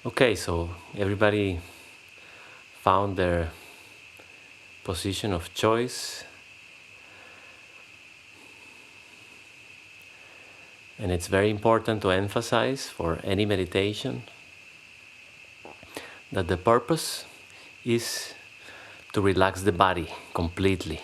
Okay, so everybody found their position of choice. And it's very important to emphasize for any meditation that the purpose is to relax the body completely,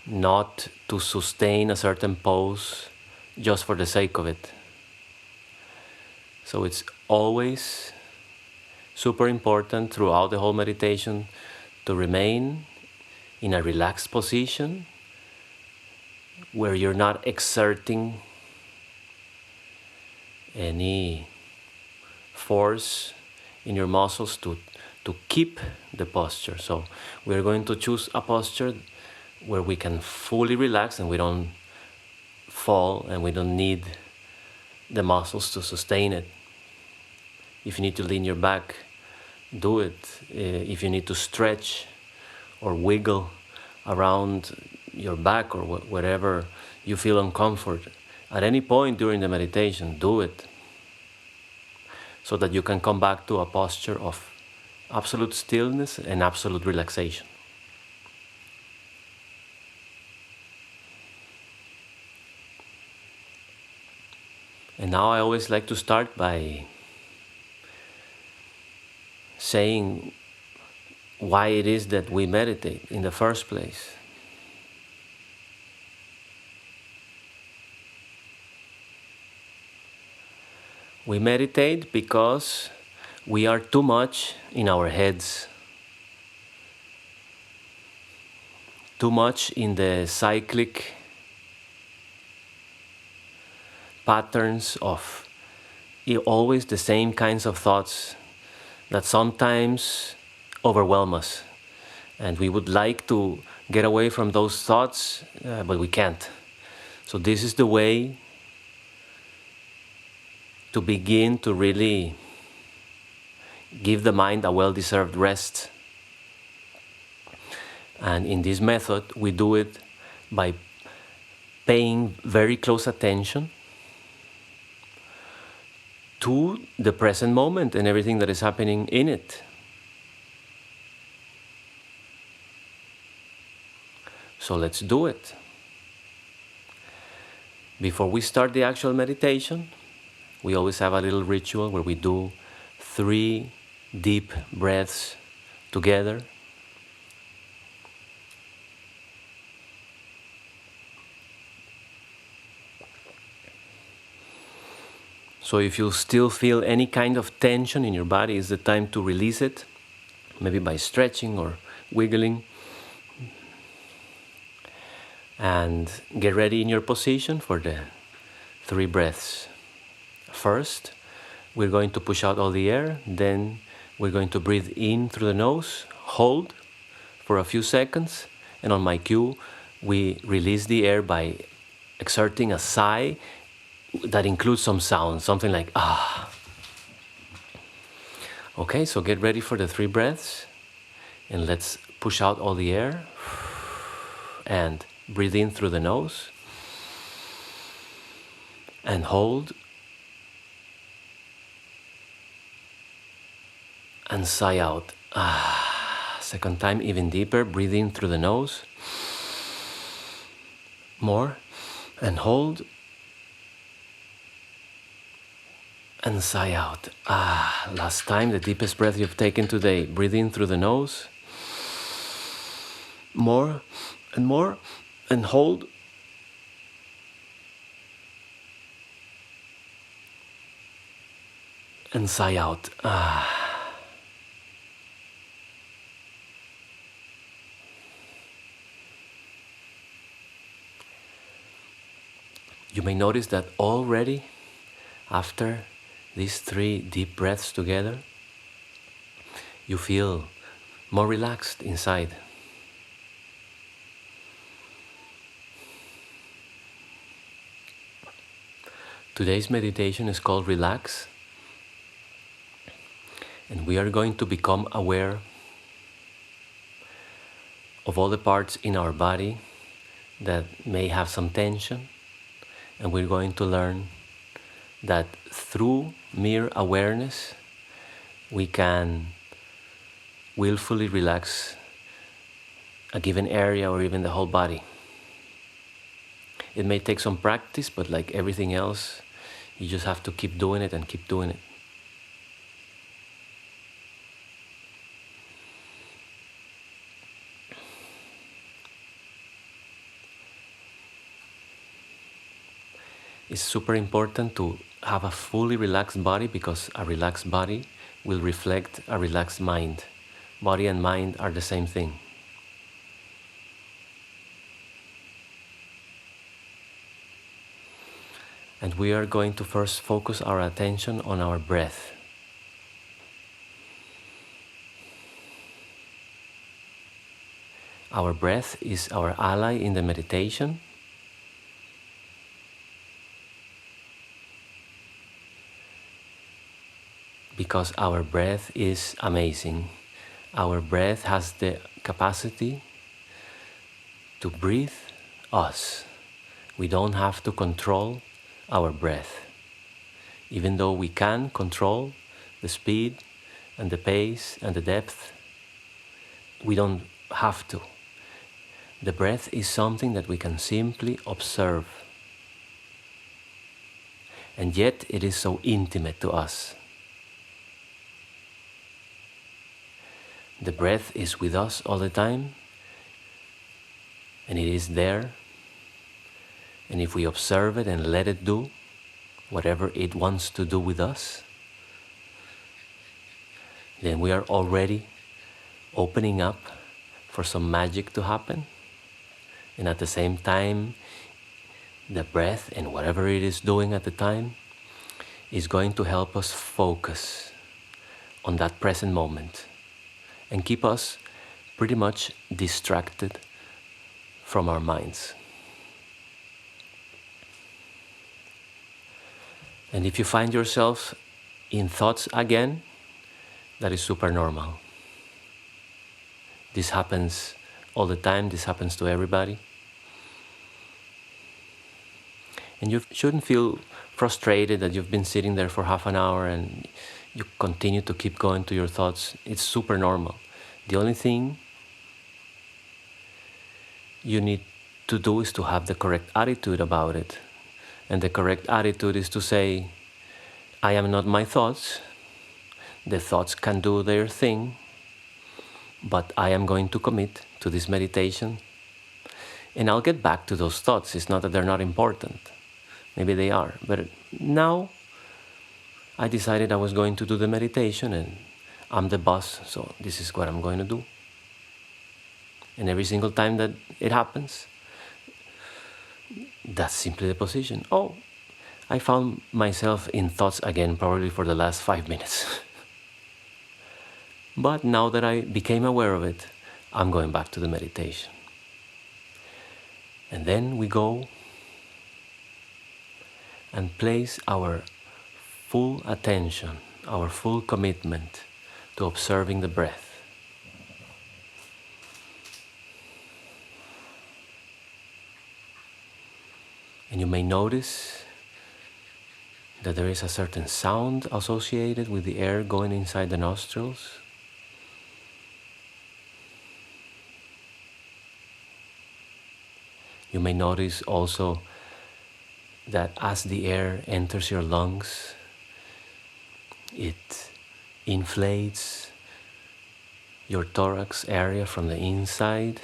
not to sustain a certain pose just for the sake of it. So it's always super important throughout the whole meditation to remain in a relaxed position where you're not exerting any force in your muscles to keep the posture. So we're going to choose a posture where we can fully relax and we don't fall and we don't need the muscles to sustain it. If you need to lean your back, do it. If you need to stretch or wiggle around your back or wherever you feel uncomfort, at any point during the meditation, do it, so that you can come back to a posture of absolute stillness and absolute relaxation. And now I always like to start by saying why it is that we meditate in the first place. We meditate because we are too much in our heads, too much in the cyclic patterns of always the same kinds of thoughts that sometimes overwhelm us. And we would like to get away from those thoughts, but we can't. So this is the way to begin to really give the mind a well-deserved rest. And in this method, we do it by paying very close attention to the present moment and everything that is happening in it. So let's do it. Before we start the actual meditation, we always have a little ritual where we do 3 deep breaths together. So if you still feel any kind of tension in your body, it's the time to release it, maybe by stretching or wiggling. And get ready in your position for the 3 breaths. First, we're going to push out all the air, then we're going to breathe in through the nose, hold for a few seconds, and on my cue, we release the air by exerting a sigh that includes some sound, something like ah. Okay, so get ready for the 3 breaths, and let's push out all the air, and breathe in through the nose, and hold, and sigh out. Second time, even deeper. Breathe in through the nose. More. And hold. And sigh out. Last time, the deepest breath you've taken today. Breathe in through the nose. More and more. And hold. And sigh out. You may notice that already, after these 3 deep breaths together, you feel more relaxed inside. Today's meditation is called Relax, and we are going to become aware of all the parts in our body that may have some tension, and we're going to learn that through mere awareness we can willfully relax a given area or even the whole body. It may take some practice, but like everything else, you just have to keep doing it and keep doing it. It's super important to have a fully relaxed body, because a relaxed body will reflect a relaxed mind. Body and mind are the same thing. And we are going to first focus our attention on our breath. Our breath is our ally in the meditation. Because our breath is amazing. Our breath has the capacity to breathe us. We don't have to control our breath. Even though we can control the speed and the pace and the depth, we don't have to. The breath is something that we can simply observe. And yet it is so intimate to us. The breath is with us all the time, and it is there. And if we observe it and let it do whatever it wants to do with us, then we are already opening up for some magic to happen. And at the same time, the breath and whatever it is doing at the time is going to help us focus on that present moment and keep us pretty much distracted from our minds. And if you find yourself in thoughts again, that is super normal. This happens all the time, this happens to everybody. And you shouldn't feel frustrated that you've been sitting there for half an hour and you continue to keep going to your thoughts. It's super normal. The only thing you need to do is to have the correct attitude about it. And the correct attitude is to say, I am not my thoughts. The thoughts can do their thing, but I am going to commit to this meditation. And I'll get back to those thoughts. It's not that they're not important. Maybe they are. But now I decided I was going to do the meditation, and I'm the boss, so this is what I'm going to do. And every single time that it happens, that's simply the position. Oh, I found myself in thoughts again, probably for the last 5 minutes. But now that I became aware of it, I'm going back to the meditation. And then we go and place our full attention, our full commitment to observing the breath. And you may notice that there is a certain sound associated with the air going inside the nostrils. You may notice also that as the air enters your lungs, it inflates your thorax area from the inside.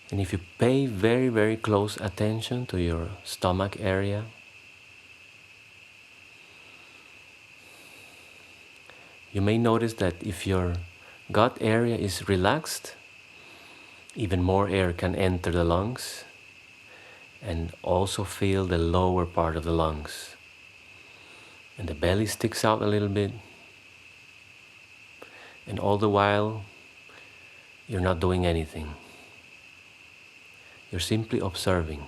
And if you pay very, very close attention to your stomach area, you may notice that if your gut area is relaxed, even more air can enter the lungs and also fill the lower part of the lungs. And the belly sticks out a little bit. And all the while, you're not doing anything. You're simply observing.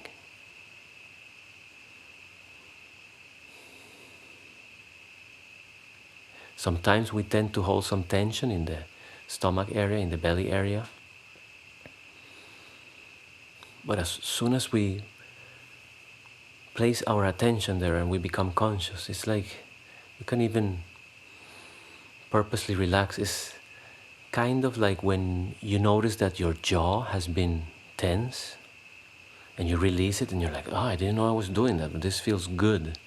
Sometimes we tend to hold some tension in the stomach area, in the belly area. But as soon as we place our attention there and we become conscious, it's like you can even purposely relax. It's kind of like when you notice that your jaw has been tense and you release it and you're like, oh, I didn't know I was doing that, but this feels good.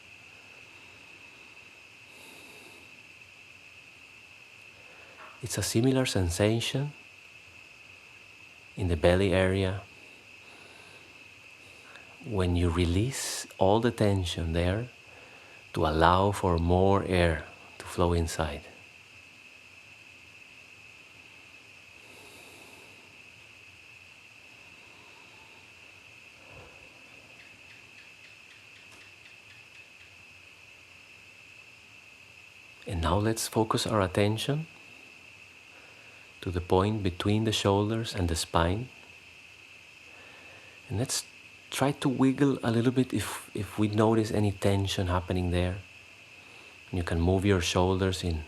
It's a similar sensation in the belly area when you release all the tension there to allow for more air to flow inside. And now let's focus our attention to the point between the shoulders and the spine. And let's try to wiggle a little bit if we notice any tension happening there. And you can move your shoulders in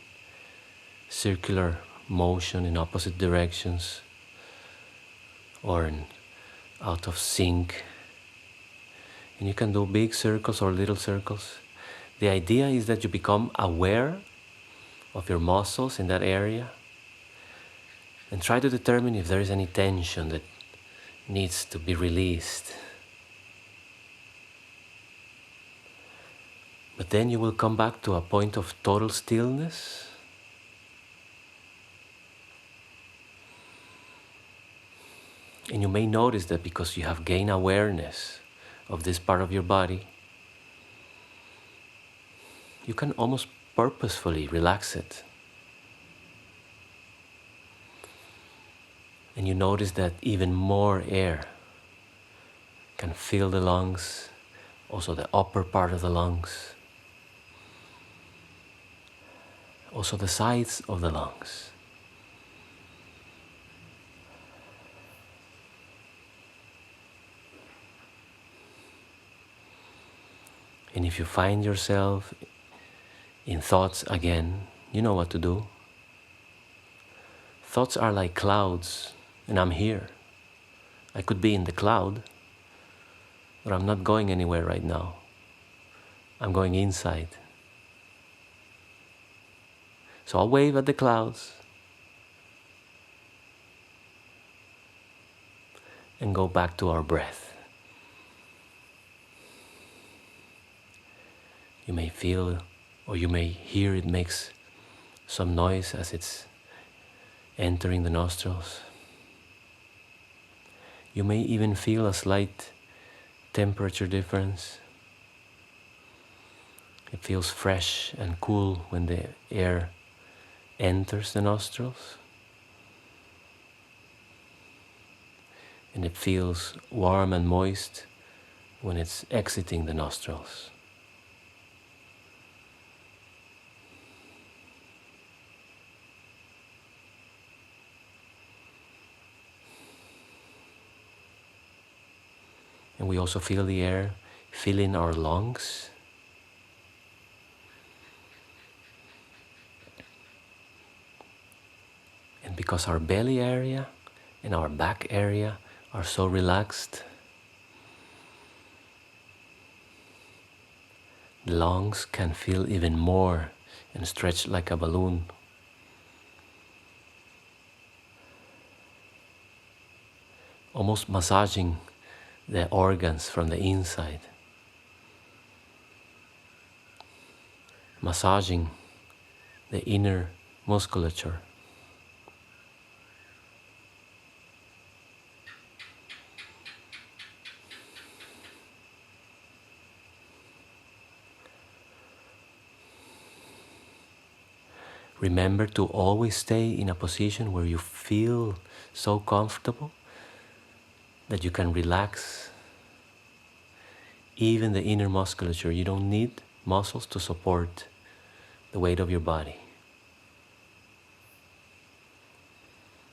circular motion in opposite directions or out of sync. And you can do big circles or little circles. The idea is that you become aware of your muscles in that area and try to determine if there is any tension that needs to be released. But then you will come back to a point of total stillness. And you may notice that because you have gained awareness of this part of your body, you can almost purposefully relax it. And you notice that even more air can fill the lungs, also the upper part of the lungs, also the sides of the lungs. And if you find yourself in thoughts again, you know what to do. Thoughts are like clouds, and I'm here. I could be in the cloud, but I'm not going anywhere right now. I'm going inside. So I'll wave at the clouds and go back to our breath. You may feel or you may hear it makes some noise as it's entering the nostrils. You may even feel a slight temperature difference. It feels fresh and cool when the air enters the nostrils. And it feels warm and moist when it's exiting the nostrils. And we also feel the air filling our lungs. And because our belly area and our back area are so relaxed, the lungs can feel even more and stretch like a balloon. Almost massaging the organs from the inside. Massaging the inner musculature. Remember to always stay in a position where you feel so comfortable that you can relax even the inner musculature. You don't need muscles to support the weight of your body.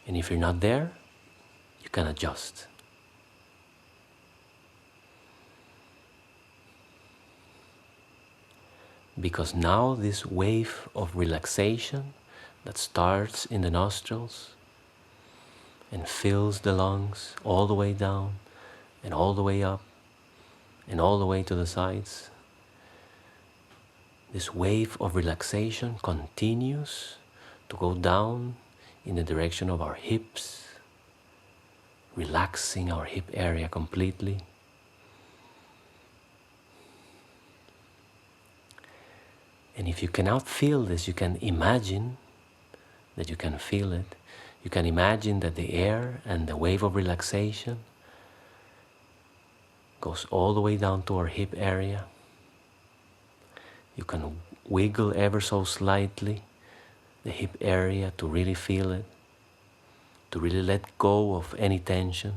And if you're not there, you can adjust. because now this wave of relaxation that starts in the nostrils and fills the lungs all the way down and all the way up and all the way to the sides, this wave of relaxation continues to go down in the direction of our hips, relaxing our hip area completely. And if you cannot feel this, you can imagine that you can feel it. You can imagine that the air and the wave of relaxation goes all the way down to our hip area. You can wiggle ever so slightly the hip area to really feel it, to really let go of any tension.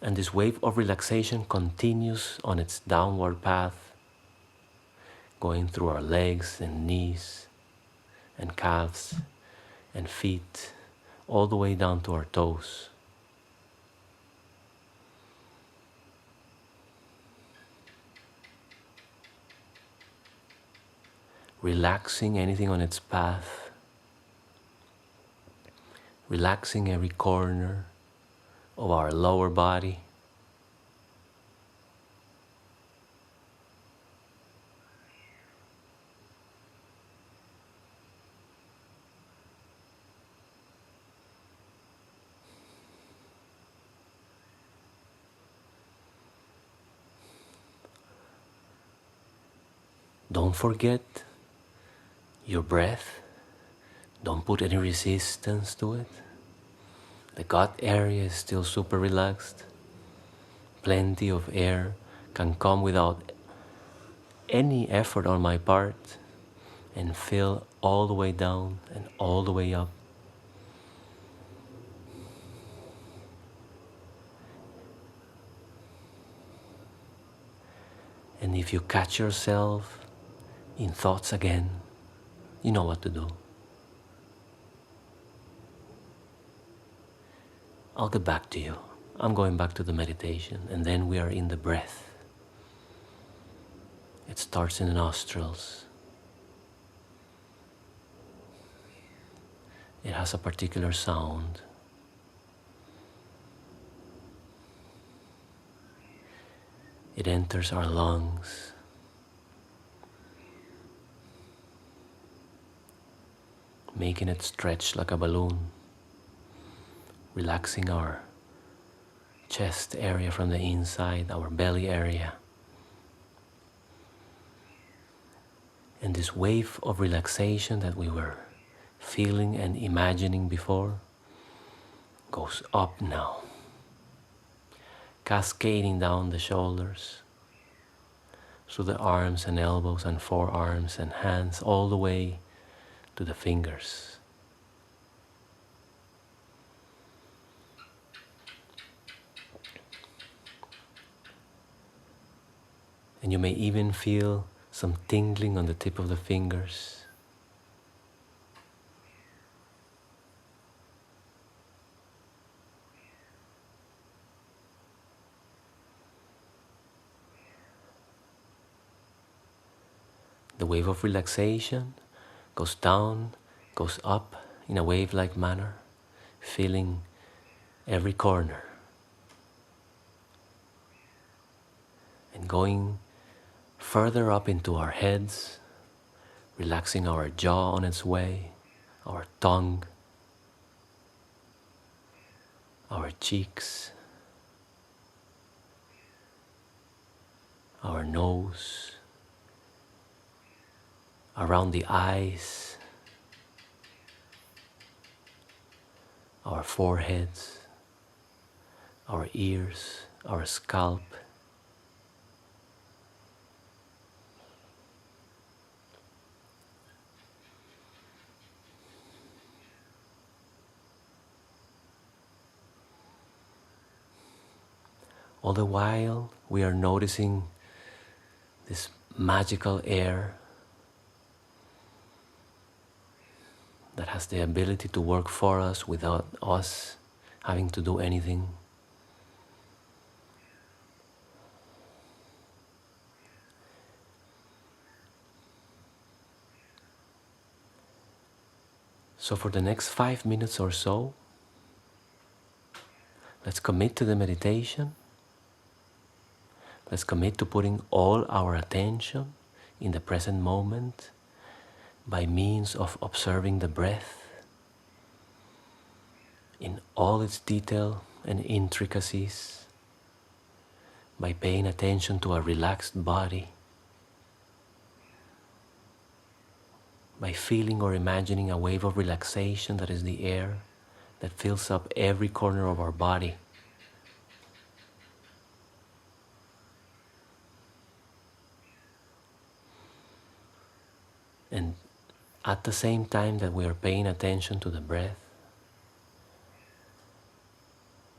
And this wave of relaxation continues on its downward path, going through our legs and knees and calves and feet, all the way down to our toes. Relaxing anything on its path, relaxing every corner of our lower body. Don't forget your breath. Don't put any resistance to it. The gut area is still super relaxed. Plenty of air can come without any effort on my part and fill all the way down and all the way up. And if you catch yourself in thoughts again, you know what to do. I'll get back to you. I'm going back to the meditation, and then we are in the breath. It starts in the nostrils. It has a particular sound. It enters our lungs. Making it stretch like a balloon, relaxing our chest area from the inside, our belly area. And this wave of relaxation that we were feeling and imagining before goes up now, cascading down the shoulders, through the arms and elbows and forearms and hands, all the way to the fingers. And you may even feel some tingling on the tip of the fingers. The wave of relaxation goes down, goes up in a wave-like manner, filling every corner. And going further up into our heads, relaxing our jaw on its way, our tongue, our cheeks, our nose, around the eyes, our foreheads, our ears, our scalp. All the while we are noticing this magical air that has the ability to work for us without us having to do anything. So for the next 5 minutes or so, let's commit to the meditation. Let's commit to putting all our attention in the present moment by means of observing the breath in all its detail and intricacies, by paying attention to a relaxed body, by feeling or imagining a wave of relaxation that is the air that fills up every corner of our body. And at the same time that we are paying attention to the breath,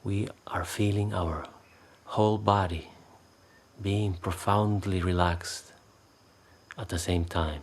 we are feeling our whole body being profoundly relaxed at the same time.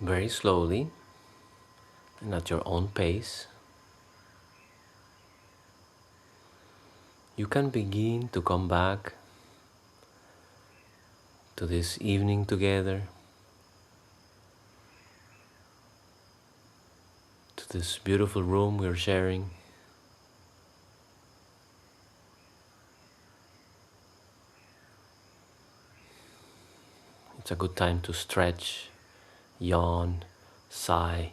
very slowly and at your own pace, you can begin to come back to this evening together, to this beautiful room we're sharing. It's a good time to stretch, yawn, sigh.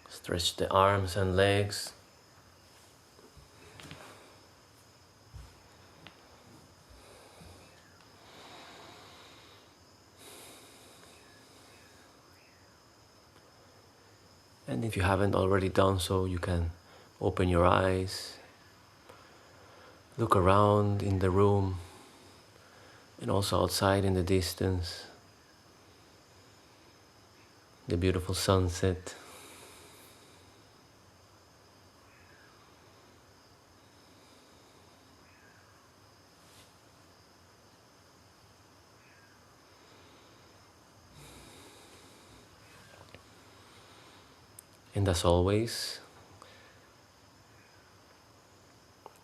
Stretch the arms and legs. And if you haven't already done so, you can open your eyes, look around in the room, and also outside in the distance, the beautiful sunset. And as always,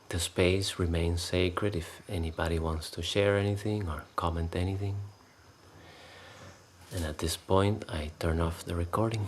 the space remains sacred if anybody wants to share anything or comment anything. And at this point, I turn off the recording.